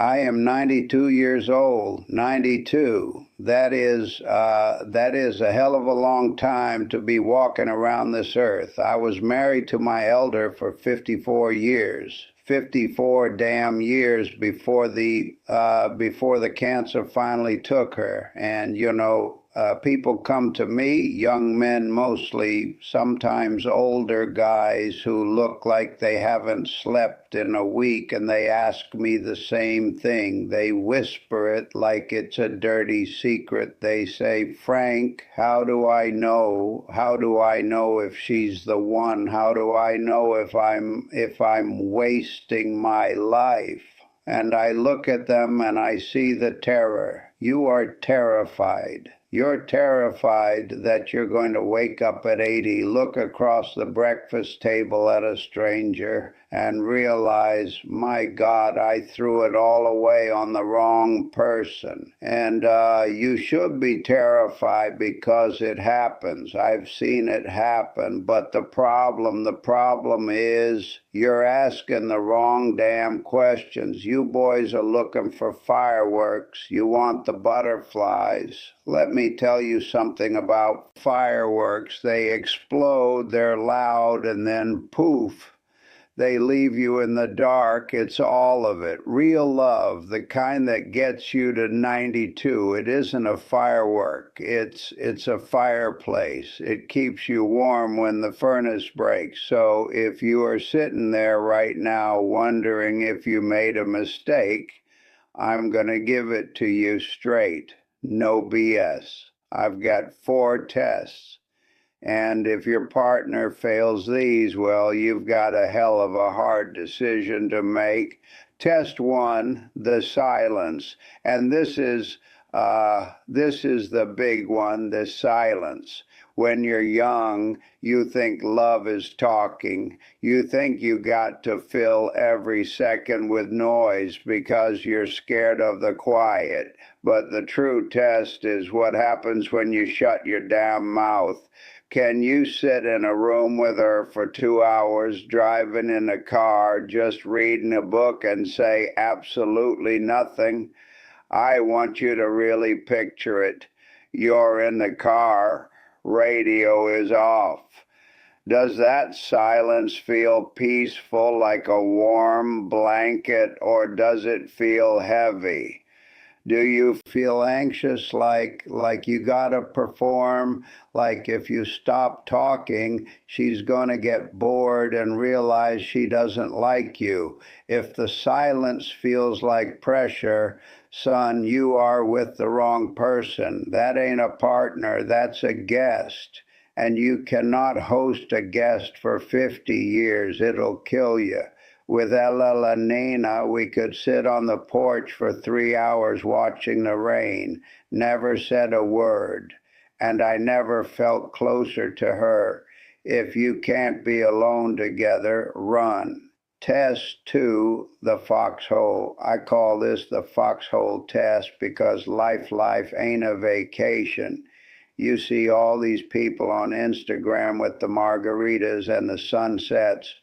I am 92 years old. 92. That is a hell of a long time to be walking around this earth. I was married to my elder for 54 years. 54 damn years before the cancer finally took her. And people come to me, young men mostly, sometimes older guys who look like they haven't slept in a week, and they ask me the same thing. They whisper it like it's a dirty secret. They say, Frank, how do I know? How do I know if she's the one? How do I know if I'm wasting my life? And I look at them and I see the terror. You are terrified. You're terrified that you're going to wake up at 80, look across the breakfast table at a stranger, and realize, my God, I threw it all away on the wrong person. And you should be terrified because it happens. I've seen it happen. But the problem is you're asking the wrong damn questions. You boys are looking for fireworks. You want the butterflies. Let me tell you something about fireworks. They explode, they're loud, and then poof, they leave you in the dark. It's all of it. Real love, the kind that gets you to 92. It isn't a firework. It's a fireplace. It keeps you warm when the furnace breaks. So if you are sitting there right now wondering if you made a mistake, I'm going to give it to you straight. No BS. I've got 4 tests. And if your partner fails these, well, you've got a hell of a hard decision to make. Test 1, the silence. And this is the big one, the silence. When you're young, you think love is talking. You think you got to fill every second with noise because you're scared of the quiet. But the true test is what happens when you shut your damn mouth. Can you sit in a room with her for 2 hours, driving in a car, just reading a book and say absolutely nothing? I want you to really picture it. You're in the car, radio is off. Does that silence feel peaceful like a warm blanket, or does it feel heavy? Do you feel anxious like you gotta perform? Like if you stop talking, she's gonna get bored and realize she doesn't like you. If the silence feels like pressure, son, you are with the wrong person. That ain't a partner, that's a guest. And you cannot host a guest for 50 years. It'll kill you. With Eleanor, we could sit on the porch for 3 hours watching the rain, never said a word, and I never felt closer to her. If you can't be alone together, run. Test 2, the foxhole. I call this the foxhole test because life ain't a vacation. You see all these people on Instagram with the margaritas and the sunsets.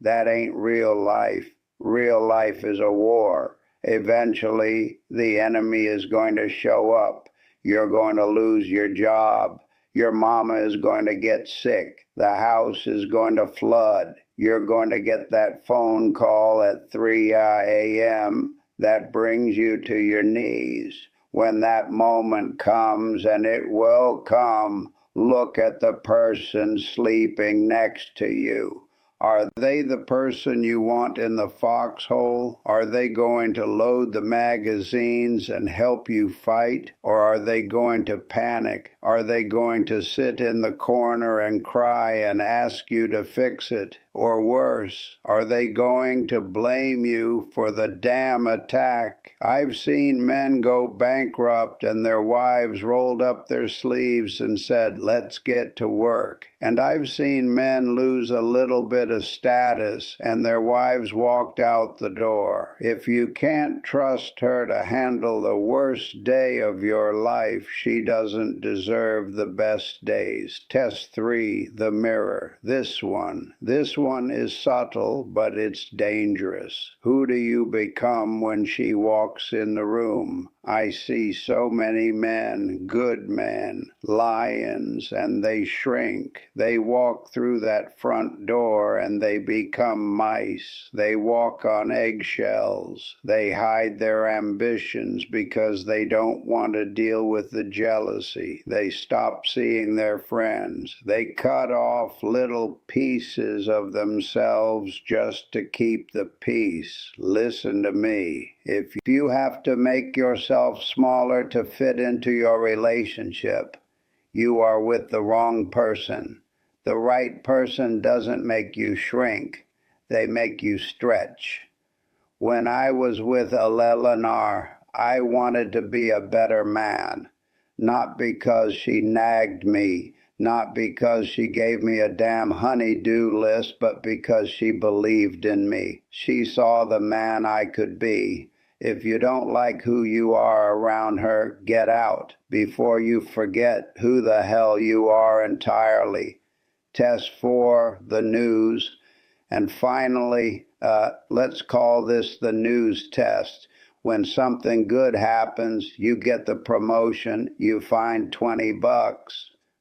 That ain't real life. Real life is a war. Eventually, the enemy is going to show up. You're going to lose your job. Your mama is going to get sick. The house is going to flood. You're going to get that phone call at 3 a.m. that brings you to your knees. When that moment comes, and it will come, look at the person sleeping next to you. Are they the person you want in the foxhole? Are they going to load the magazines and help you fight? Or are they going to panic? Are they going to sit in the corner and cry and ask you to fix it? Or worse, are they going to blame you for the damn attack? I've seen men go bankrupt and their wives rolled up their sleeves and said, let's get to work. And I've seen men lose a little bit of status and their wives walked out the door. If you can't trust her to handle the worst day of your life, she doesn't deserve the best days. Test 3, the mirror. This one one is subtle, but it's dangerous. Who do you become when she walks in the room? I see so many men, good men, lions, and they shrink. They walk through that front door and they become mice. They walk on eggshells. They hide their ambitions because they don't want to deal with the jealousy. They stop seeing their friends. They cut off little pieces of themselves just to keep the peace. Listen to me. If you have to make yourself smaller to fit into your relationship, you are with the wrong person. The right person doesn't make you shrink. They make you stretch. When I was with Eleanor, I wanted to be a better man, not because she nagged me, not because she gave me a damn honey-do list, but because she believed in me. She saw the man I could be. If you don't like who you are around her, get out before you forget who the hell you are entirely. Test 4, the news. And finally, let's call this the news test. When something good happens, you get the promotion, you find $20.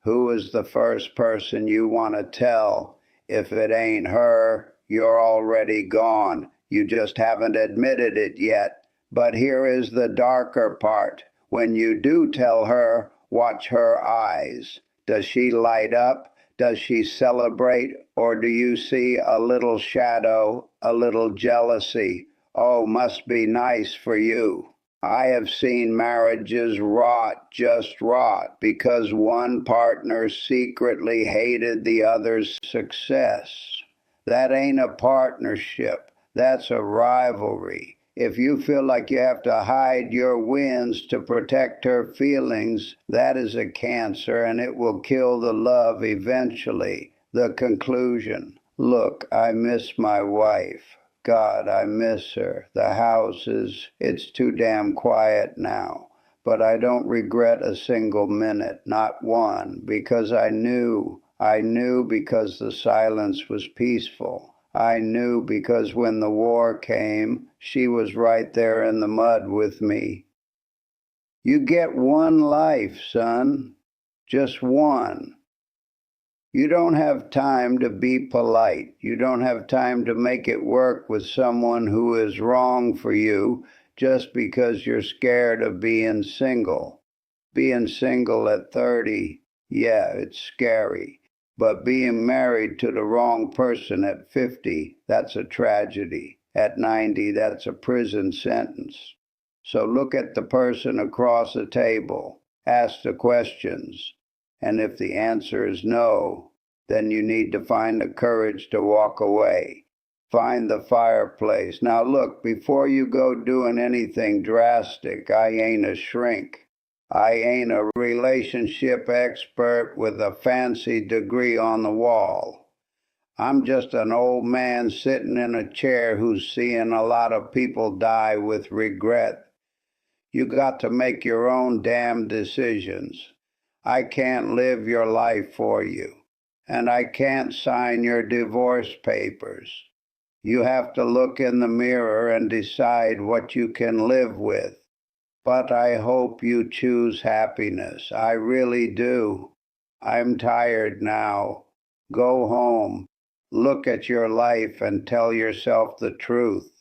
Who is the first person you want to tell? If it ain't her, you're already gone. You just haven't admitted it yet. But here is the darker part. When you do tell her, watch her eyes. Does she light up? Does she celebrate? Or do you see a little shadow, a little jealousy? Oh, must be nice for you. I have seen marriages rot, just rot, because one partner secretly hated the other's success. That ain't a partnership. That's a rivalry. If you feel like you have to hide your wins to protect her feelings, that is a cancer and it will kill the love eventually. The conclusion. Look, I miss my wife. God, I miss her. The house it's too damn quiet now. But I don't regret a single minute, not one, because I knew because the silence was peaceful. I knew because when the war came, she was right there in the mud with me. You get one life, son. Just one. You don't have time to be polite. You don't have time to make it work with someone who is wrong for you just because you're scared of being single. Being single at 30, yeah, it's scary. But being married to the wrong person at 50, that's a tragedy. At 90, that's a prison sentence. So look at the person across the table. Ask the questions. And if the answer is no, then you need to find the courage to walk away. Find the fireplace. Now look, before you go doing anything drastic, I ain't a shrink. I ain't a relationship expert with a fancy degree on the wall. I'm just an old man sitting in a chair who's seeing a lot of people die with regret. You got to make your own damn decisions. I can't live your life for you, and I can't sign your divorce papers. You have to look in the mirror and decide what you can live with. But I hope you choose happiness. I really do. I'm tired now. Go home. Look at your life and tell yourself the truth.